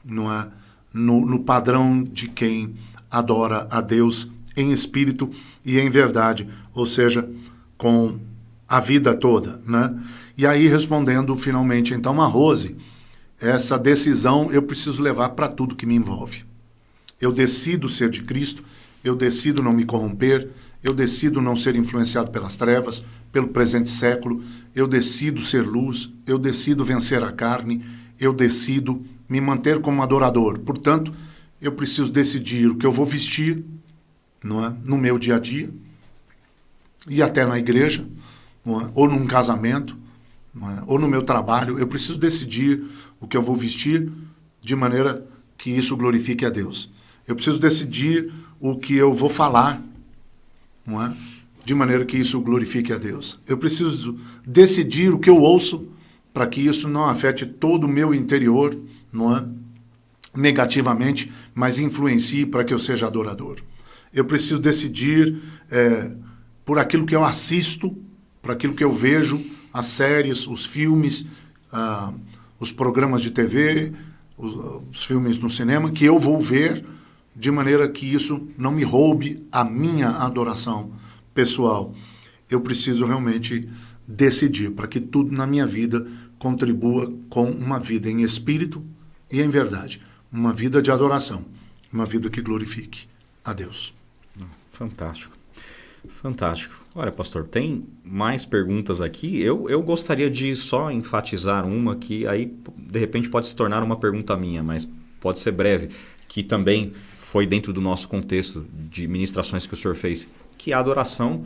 não é, no padrão de quem adora a Deus em espírito e em verdade, ou seja, com a vida toda, né? E aí, respondendo finalmente então a Rose, essa decisão eu preciso levar para tudo que me envolve. Eu decido ser de Cristo, eu decido não me corromper, eu decido não ser influenciado pelas trevas, pelo presente século, eu decido ser luz, eu decido vencer a carne, eu decido me manter como adorador. Portanto, eu preciso decidir o que eu vou vestir, não é? No meu dia a dia, e até na igreja, não é? Ou num casamento, não é? Ou no meu trabalho. Eu preciso decidir o que eu vou vestir de maneira que isso glorifique a Deus. Eu preciso decidir o que eu vou falar, não é? De maneira que isso glorifique a Deus. Eu preciso decidir o que eu ouço para que isso não afete todo o meu interior, não é? Negativamente, mas influencie para que eu seja adorador. Eu preciso decidir por aquilo que eu assisto, por aquilo que eu vejo, as séries, os filmes, os programas de TV, os filmes no cinema, que eu vou ver, de maneira que isso não me roube a minha adoração pessoal. Eu preciso realmente decidir para que tudo na minha vida contribua com uma vida em espírito e em verdade. Uma vida de adoração, uma vida que glorifique a Deus. Fantástico. Fantástico. Olha, pastor, tem mais perguntas aqui. Eu gostaria de só enfatizar uma que aí, de repente, pode se tornar uma pergunta minha, mas pode ser breve, que também foi dentro do nosso contexto de ministrações que o senhor fez, que a adoração,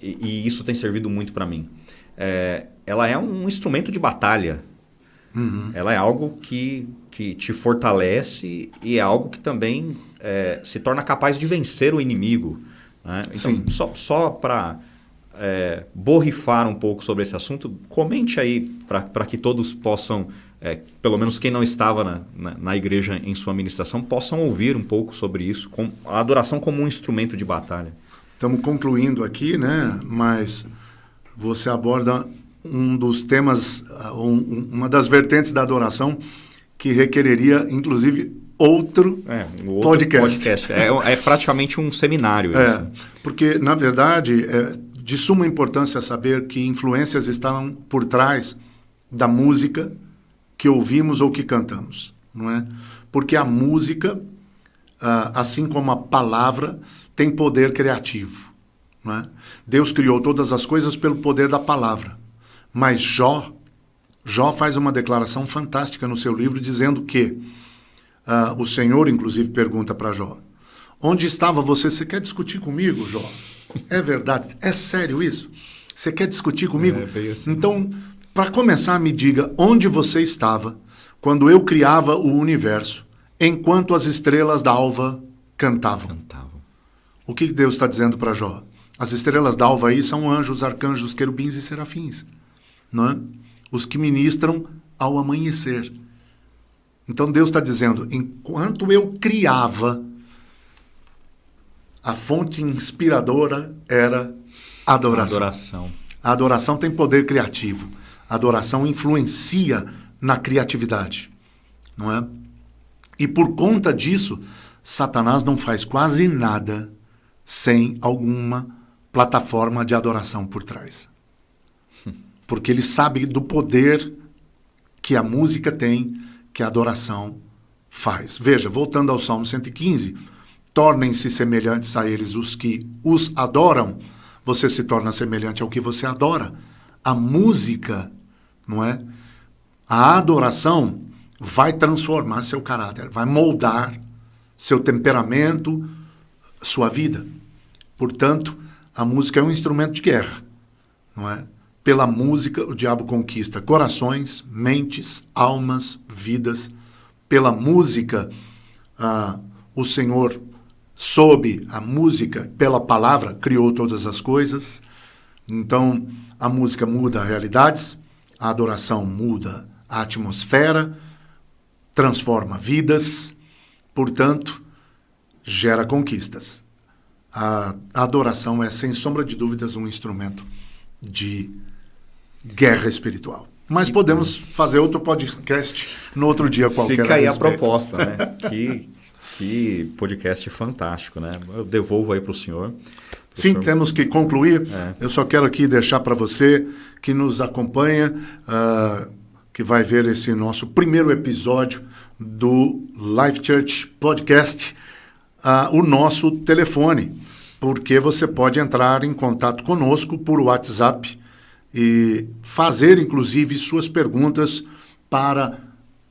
e isso tem servido muito para mim, ela é um instrumento de batalha. Ela é algo que te fortalece e é algo que também se torna capaz de vencer o inimigo. Né? Então, só para borrifar um pouco sobre esse assunto, comente aí para que todos possam, pelo menos quem não estava na igreja em sua ministração, possam ouvir um pouco sobre isso, com a adoração como um instrumento de batalha. Estamos concluindo aqui, né? Mas você aborda um dos temas, uma das vertentes da adoração que requereria, inclusive, outro podcast. É praticamente um seminário. Isso. Porque, na verdade, de suma importância saber que influências estão por trás da música que ouvimos ou que cantamos, não é? Porque a música, assim como a palavra, tem poder criativo, não é? Deus criou todas as coisas pelo poder da palavra. Mas Jó faz uma declaração fantástica no seu livro dizendo que o Senhor, inclusive, pergunta para Jó: onde estava você? Você quer discutir comigo, Jó? É verdade? É sério isso? Você quer discutir comigo? Bem assim. Então, para começar, me diga onde você estava quando eu criava o universo, enquanto as estrelas da alva cantavam. O que Deus está dizendo para Jó? As estrelas da alva aí são anjos, arcanjos, querubins e serafins, não é? Os que ministram ao amanhecer. Então Deus está dizendo, enquanto eu criava, a fonte inspiradora era adoração. A adoração tem poder criativo. A adoração influencia na criatividade, não é? E por conta disso, Satanás não faz quase nada sem alguma plataforma de adoração por trás. Porque ele sabe do poder que a música tem, que a adoração faz. Veja, voltando ao Salmo 115, tornem-se semelhantes a eles os que os adoram, você se torna semelhante ao que você adora. A música, não é? A adoração vai transformar seu caráter, vai moldar seu temperamento, sua vida. Portanto, a música é um instrumento de guerra, não é? Pela música, o diabo conquista corações, mentes, almas, vidas. Pela música, o Senhor, sob a música, pela palavra, criou todas as coisas. Então, a música muda realidades, a adoração muda a atmosfera, transforma vidas, portanto, gera conquistas. A adoração é, sem sombra de dúvidas, um instrumento de guerra espiritual. Mas podemos fazer outro podcast no outro dia qualquer. Fica aí a proposta, né? Que podcast fantástico, né? Eu devolvo aí para o senhor. Sim, temos que concluir. Eu só quero aqui deixar para você que nos acompanha, que vai ver esse nosso primeiro episódio do Life Church Podcast, o nosso telefone, porque você pode entrar em contato conosco por WhatsApp e fazer, inclusive, suas perguntas para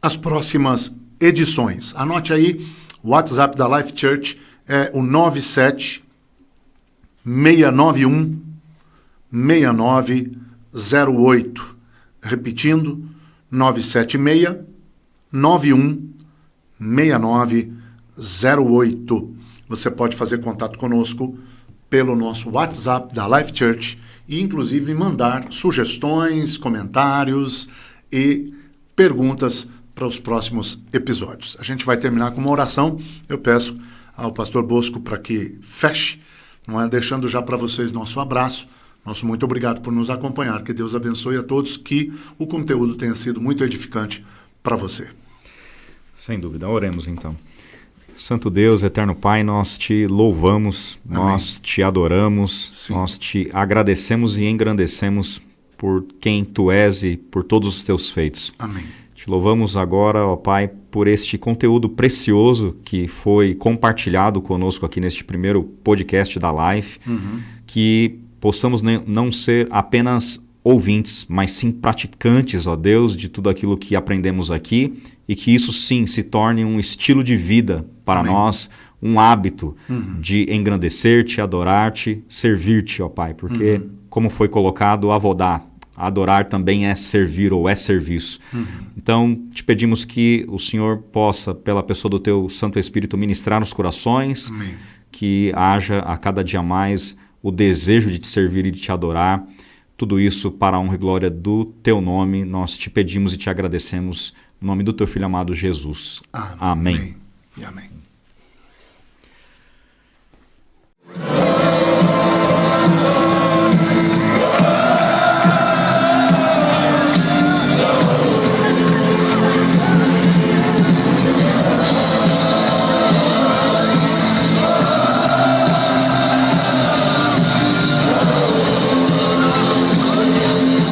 as próximas edições. Anote aí, o WhatsApp da Life Church é o 97-691-6908. Repetindo, 976-91-6908. Você pode fazer contato conosco pelo nosso WhatsApp da Life Church e, inclusive, mandar sugestões, comentários e perguntas para os próximos episódios. A gente vai terminar com uma oração. Eu peço ao pastor Bosco para que feche, não é? Deixando já para vocês nosso abraço. Nosso muito obrigado por nos acompanhar. Que Deus abençoe a todos, que o conteúdo tenha sido muito edificante para você. Sem dúvida. Oremos então. Santo Deus, eterno Pai, nós te louvamos, amém. Nós te adoramos, sim. Nós te agradecemos e engrandecemos por quem tu és e por todos os teus feitos. Amém. Te louvamos agora, ó Pai, por este conteúdo precioso que foi compartilhado conosco aqui neste primeiro podcast da Life, que possamos não ser apenas ouvintes, mas sim praticantes, ó Deus, de tudo aquilo que aprendemos aqui e que isso sim se torne um estilo de vida para amém. Nós, um hábito de engrandecer-te, adorar-te, servir-te, ó Pai, porque, como foi colocado, avodá, adorar também é servir ou é serviço. Então, te pedimos que o Senhor possa, pela pessoa do Teu Santo Espírito, ministrar nos corações, que haja a cada dia mais o desejo de te servir e de te adorar. Tudo isso para a honra e glória do Teu nome. Nós te pedimos e te agradecemos em nome do Teu Filho amado Jesus. Amém. E amém.